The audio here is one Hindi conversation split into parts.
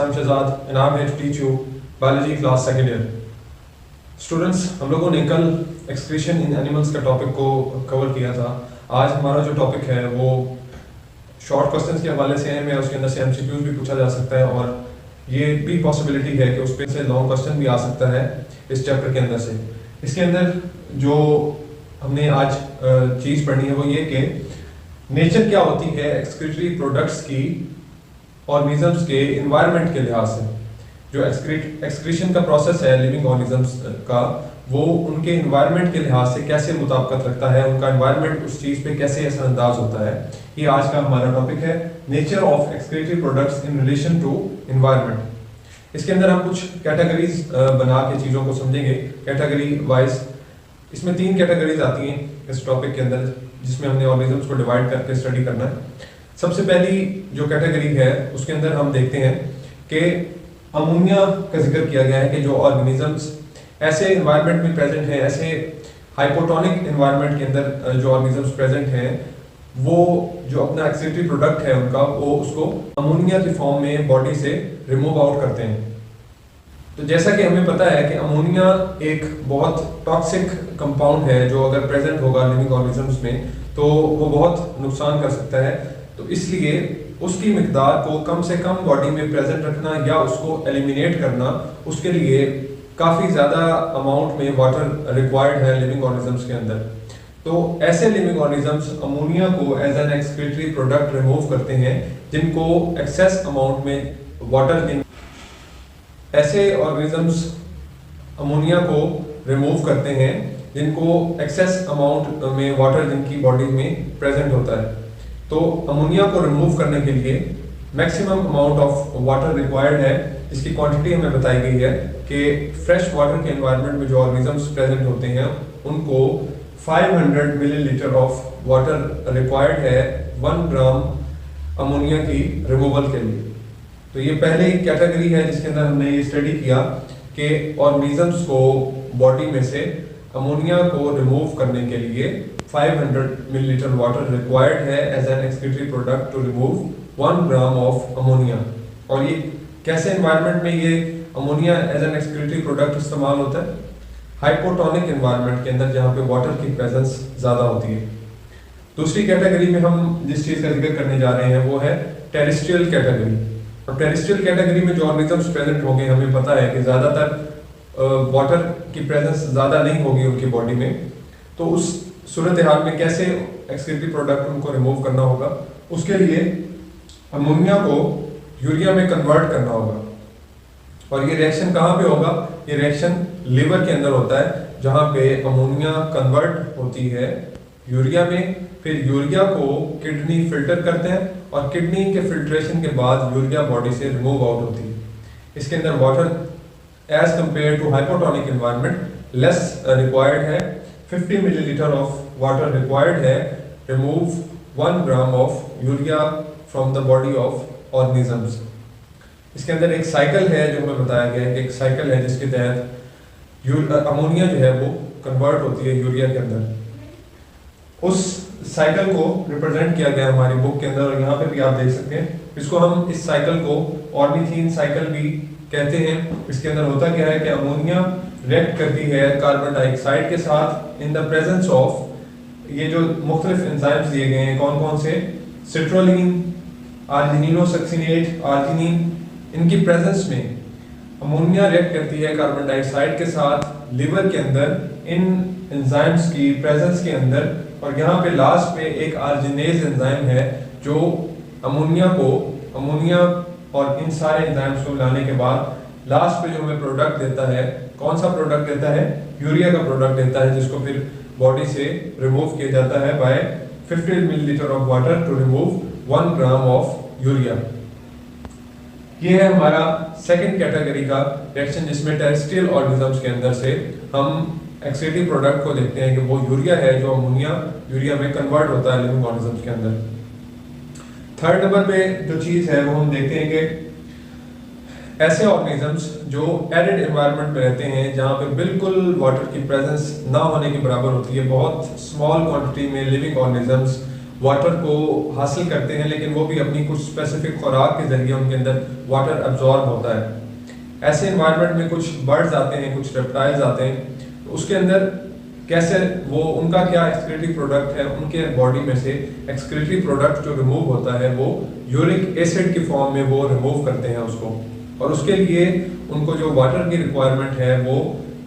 I'm Shahzad and I'm here to teach you biology class second year. Students, हम लोगों ने कल excretion in animals का टॉपिक को कवर किया था. आज हमारा जो टॉपिक है वो शॉर्ट क्वेश्चंस के हवाले से है. मैं उसके अंदर से MCQs भी पूछा जा सकता है और ये भी पॉसिबिलिटी है कि उस पर से लॉन्ग क्वेश्चन भी आ सकता है इस चैप्टर के अंदर से. इसके अंदर जो हमने आज चीज़ पढ़नी है वो ये कि नेचर क्या होती है एक्सक्रीटरी प्रोडक्ट्स की ऑर्गेनिजम्स के एनवायरनमेंट के लिहाज से. जो एक्सक्रीशन का प्रोसेस है लिविंग ऑर्गेनिजम्स का, वो उनके एनवायरनमेंट के लिहाज से कैसे मुताबिकत रखता है, उनका एनवायरनमेंट उस चीज़ पे कैसे असरअंदाज होता है. ये आज का हमारा टॉपिक है, nature of excretory products in relation to environment. इसके अंदर हम कुछ कैटेगरीज बना के चीज़ों को समझेंगे कैटेगरी वाइज. इसमें 3 कैटेगरीज आती हैं इस टॉपिक के अंदर जिसमें हमने ऑर्गेनिजम्स को डिवाइड करके स्टडी करना है. सबसे पहली जो कैटेगरी है उसके अंदर हम देखते हैं कि अमोनिया का जिक्र किया गया है कि जो ऑर्गेनिजम्स ऐसे एनवायरनमेंट में प्रेजेंट हैं, ऐसे हाइपोटोनिक एनवायरनमेंट के अंदर जो ऑर्गेनिजम्स प्रेजेंट हैं, वो जो अपना एक्सक्रीटरी प्रोडक्ट है उनका वो उसको अमोनिया की फॉर्म में बॉडी से रिमूव आउट करते हैं. तो जैसा कि हमें पता है कि अमोनिया एक बहुत टॉक्सिक कंपाउंड है जो अगर प्रेजेंट होगा लिविंग ऑर्गेनिजम्स में तो वो बहुत नुकसान कर सकता है. तो इसलिए उसकी मिकदार को कम से कम बॉडी में प्रेजेंट रखना या उसको एलिमिनेट करना, उसके लिए काफ़ी ज़्यादा अमाउंट में वाटर रिक्वायर्ड है लिविंग ऑर्गेनिजम्स के अंदर. तो ऐसे लिविंग ऑर्गेनिजम्स अमोनिया को as an excretory product remove करते हैं जिनको एक्सेस अमाउंट में वाटर ऐसे ऑर्गेनिजम्स अमोनिया को रिमूव करते हैं जिनको एक्सेस अमाउंट में वाटर जिनकी बॉडी में प्रेजेंट होता है. तो अमोनिया को रिमूव करने के लिए maximum amount of water required है, जिसकी क्वांटिटी हमें बताई गई है कि फ्रेश वाटर के एनवायरनमेंट में जो ऑर्गेनिजम्स प्रेजेंट होते हैं उनको 500 मिलीलीटर ऑफ वाटर रिक्वायर्ड है 1 ग्राम अमोनिया की रिमूवल के लिए. तो ये पहले कैटेगरी है जिसके अंदर हमने ये स्टडी किया कि ऑर्गेनिजम्स को बॉडी में से अमोनिया को रिमूव करने के लिए 500 मिलीलीटर वाटर रिक्वायर्ड है as an excretory product to remove 1 gram of ammonia. और ये कैसे एनवायरनमेंट में ये ammonia as an excretory product इस्तेमाल होता है? हाइपोटोनिक एनवायरनमेंट के अंदर जहाँ पे वाटर की प्रेजेंस ज़्यादा होती है. दूसरी कैटेगरी में हम जिस चीज़ का जिक्र करने जा रहे हैं वो है टेरेस्ट्रियल कैटेगरी. और टेरेस्ट्रियल कैटेगरी में जो ऑर्गेनिजम्स प्रेजेंट होंगे, हमें पता है कि ज़्यादातर वाटर की प्रेजेंस ज़्यादा नहीं होगी उनकी बॉडी में. तो उस सूरत हाल में कैसे एक्सक्रीटरी प्रोडक्ट उनको रिमूव करना होगा? उसके लिए अमोनिया को यूरिया में कन्वर्ट करना होगा. और ये रिएक्शन कहाँ पे होगा? ये रिएक्शन लिवर के अंदर होता है जहाँ पे अमोनिया कन्वर्ट होती है यूरिया में. फिर यूरिया को किडनी फिल्टर करते हैं और किडनी के फिल्ट्रेशन के बाद यूरिया बॉडी से रिमूव आउट होती है. इसके अंदर water as compare to hypotonic environment less required है. 50 मिलीलीटर ऑफ वाटर रिक्वायर्ड है remove 1 gram of urea from the body of organisms. इसके अंदर एक साइकिल है जो हमें बताया गया है कि एक साइकिल है जिसके तहत अमोनिया जो है वो कन्वर्ट होती है यूरिया के अंदर. उस साइकिल को रिप्रेजेंट किया गया हमारी बुक के अंदर और यहाँ पे भी आप देख सकते हैं. इसको हम इस साइकिल को ऑर्निथीन साइकिल भी कहते हैं. इसके अंदर होता क्या है कि अमोनिया रिएक्ट करती है कार्बन डाइऑक्साइड के साथ इन द प्रेजेंस ऑफ ये जो मुख्तलिफ एंजाइम्स दिए गए हैं. कौन कौन से? Citrulline, argininosuccinate, arginine. इनकी प्रेजेंस में अमोनिया रिएक्ट करती है कार्बन डाइऑक्साइड के साथ लिवर के अंदर इन एंजाइम्स की प्रेजेंस के अंदर. और यहाँ पे लास्ट पे एक आर्जिनेज एंजाइम है जो अमोनिया और इन सारे एंजाइम्स को मिलाने के बाद लास्ट पे जो हमें प्रोडक्ट देता है, कौन सा प्रोडक्ट देता है? यूरिया का प्रोडक्ट देता है, जिसको फिर बॉडी से रिमूव किया जाता है by 50 millilitre of water to remove 1 gram of urea. ये है हमारा सेकंड कैटेगरी का रिएक्शन जिसमें टेरेस्ट्रियल ऑर्गेनिजम्स के अंदर से हम एक्सक्रीटरी प्रोडक्ट को देखते हैं कि वो यूरिया है जो अमोनिया यूरिया में कन्वर्ट होता है लिविंग ऑर्गेनिजम्स के अंदर. थर्ड नंबर पे जो चीज़ है वो हम देखते हैं कि ऐसे ऑर्गेनिजम्स जो एरिड एनवायरनमेंट में रहते हैं जहाँ पे बिल्कुल वाटर की प्रेजेंस ना होने के बराबर होती है, बहुत स्मॉल क्वांटिटी में लिविंग ऑर्गेनिजम्स वाटर को हासिल करते हैं, लेकिन वो भी अपनी कुछ स्पेसिफिक खुराक के जरिए उनके अंदर वाटर अब्जॉर्ब होता है। ऐसे इन्वायरमेंट में कुछ बर्ड्स आते हैं, कुछ रेप्टाइल्स आते हैं, तो उसके अंदर कैसे वो उनका क्या एक्सक्रीटरी प्रोडक्ट है, उनके बॉडी में से एक्सक्रीटरी प्रोडक्ट जो रिमूव होता है वो यूरिक एसिड की फॉर्म में वो रिमूव करते हैं उसको, और उसके लिए उनको जो वाटर की रिक्वायरमेंट है वो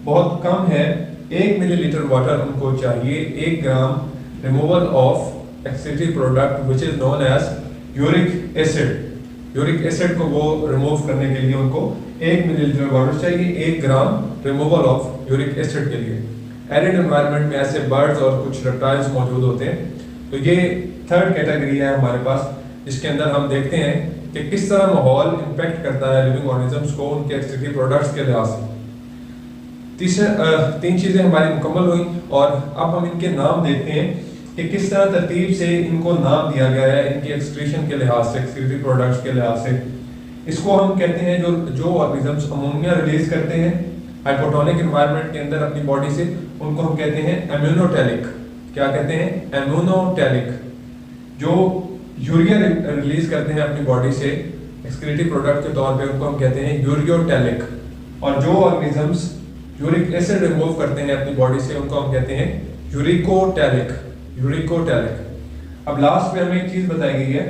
बहुत कम है। 1 मिलीलीटर वाटर उनको चाहिए 1 gram removal of excretory product which is known as uric acid. Uric acid को वो रिमूव करने के लिए उनको 1 मिलीलीटर वाटर चाहिए 1 gram removal of uric acid के लिए। एरिड एनवायरनमेंट में ऐसे बर्ड्स और कुछ रेप्टाइल्स मौजूद होते हैं। तो ये थर्ड कैटेगरी है हमारे पास, जिसके अंदर हम देखते हैं कि किस तरह माहौल इम्पेक्ट करता है लिविंग ऑर्गेनिजम्स को उनके एक्सक्रीटरी प्रोडक्ट्स के लिहाज से। तीन चीज़ें हमारी मुकम्मल हुई, और अब हम इनके नाम देखते हैं कि किस तरह तरतीब से इनको नाम दिया गया है इनकी एक्सक्रीशन के लिहाज से, एक्सक्रीटरी प्रोडक्ट्स के लिहाज से। इसको हम कहते हैं जो ऑर्गेनिजम्स अमोनिया रिलीज करते हैं हाइपोटोनिक एनवायरनमेंट के अंदर अपनी बॉडी से, उनको हम कहते हैं एम्यूनोटैलिक। क्या कहते हैं? एम्यूनोटैलिक। जो यूरिया रिलीज करते हैं अपनी बॉडी से एक्सक्रीटरी प्रोडक्ट के तौर पे, उनको हम कहते हैं यूरियोटैलिक। और जो ऑर्गेनिजम्स यूरिक एसिड रिमूव करते हैं अपनी बॉडी से, उनको हम कहते हैं यूरिकोटैलिक। यूरिकोटैलिक। अब लास्ट में हमें एक चीज बताई गई है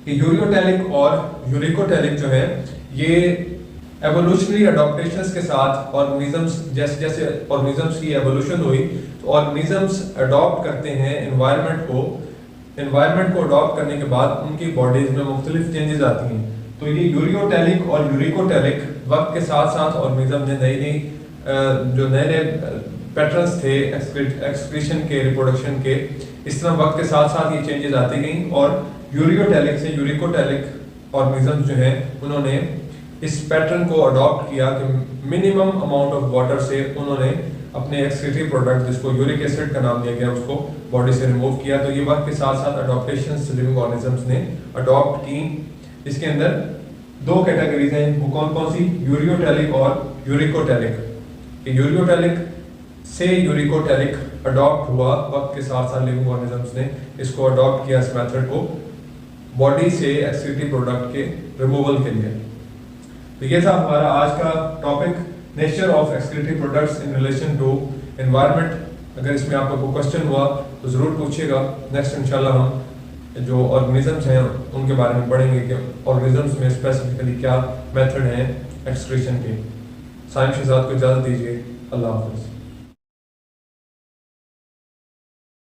कि यूरियोटैलिक और यूरिकोटैलिक जो है ये एवोल्यूशनरी अडॉप्टेशंस के साथ ऑर्गेनिजम्स, जैसे जैसे ऑर्गेनिजम्स की एवोल्यूशन हुई तो ऑर्गेनिजम्स अडॉप्ट करते हैं एनवायरनमेंट को। एनवायरनमेंट को अडॉप्ट करने के बाद उनकी बॉडीज में मुख्तलिफ चेंजेस आती हैं। तो ये यूरियोटैलिक और यूरिकोटैलिक वक्त के साथ साथ ऑर्गेनिज्म ने जो नए नए पैटर्न्स थे एक्सक्रीशन के, रिप्रोडक्शन के, इस तरह वक्त के साथ साथ ये चेंजेस आती गई, और यूरियोटैलिक से यूरिकोटैलिक ऑर्गेनिज्म जो हैं उन्होंने इस पैटर्न को अडॉप्ट किया कि मिनिमम अमाउंट ऑफ वाटर से उन्होंने अपने एक्सक्रीटरी प्रोडक्ट, जिसको यूरिक एसिड का नाम दिया गया, उसको बॉडी से रिमूव किया। तो ये वक्त के साथ साथ अडॉप्टेशंस लिविंग ऑर्गेनिजम्स ने अडॉप्ट की। इसके अंदर 2 कैटेगरीज हैं, वो कौन कौन सी? यूरियोटैलिक और यूरिकोटैलिक। यूरियोटैलिक से यूरिकोटैलिक अडॉप्ट हुआ वक्त के साथ साथ लिविंग ऑर्गेनिजम्स ने इसको अडॉप्ट किया, इस मेथड को बॉडी से एक्सक्रीटरी प्रोडक्ट के रिमूवल के लिए। तो ये था हमारा आज का topic, nature of excretory products in relation to environment. अगर इसमें आपका कोई क्वेश्चन हुआ तो ज़रूर पूछिएगा। नेक्स्ट इंशाल्लाह हम जो ऑर्गेनिजम्स हैं उनके बारे में पढ़ेंगे कि ऑर्गेनिजम्स में स्पेसिफिकली क्या मेथड हैं एक्सक्रीशन के। साइंस के साथ को इजाज़त दीजिए। अल्लाह हाफ़िज़।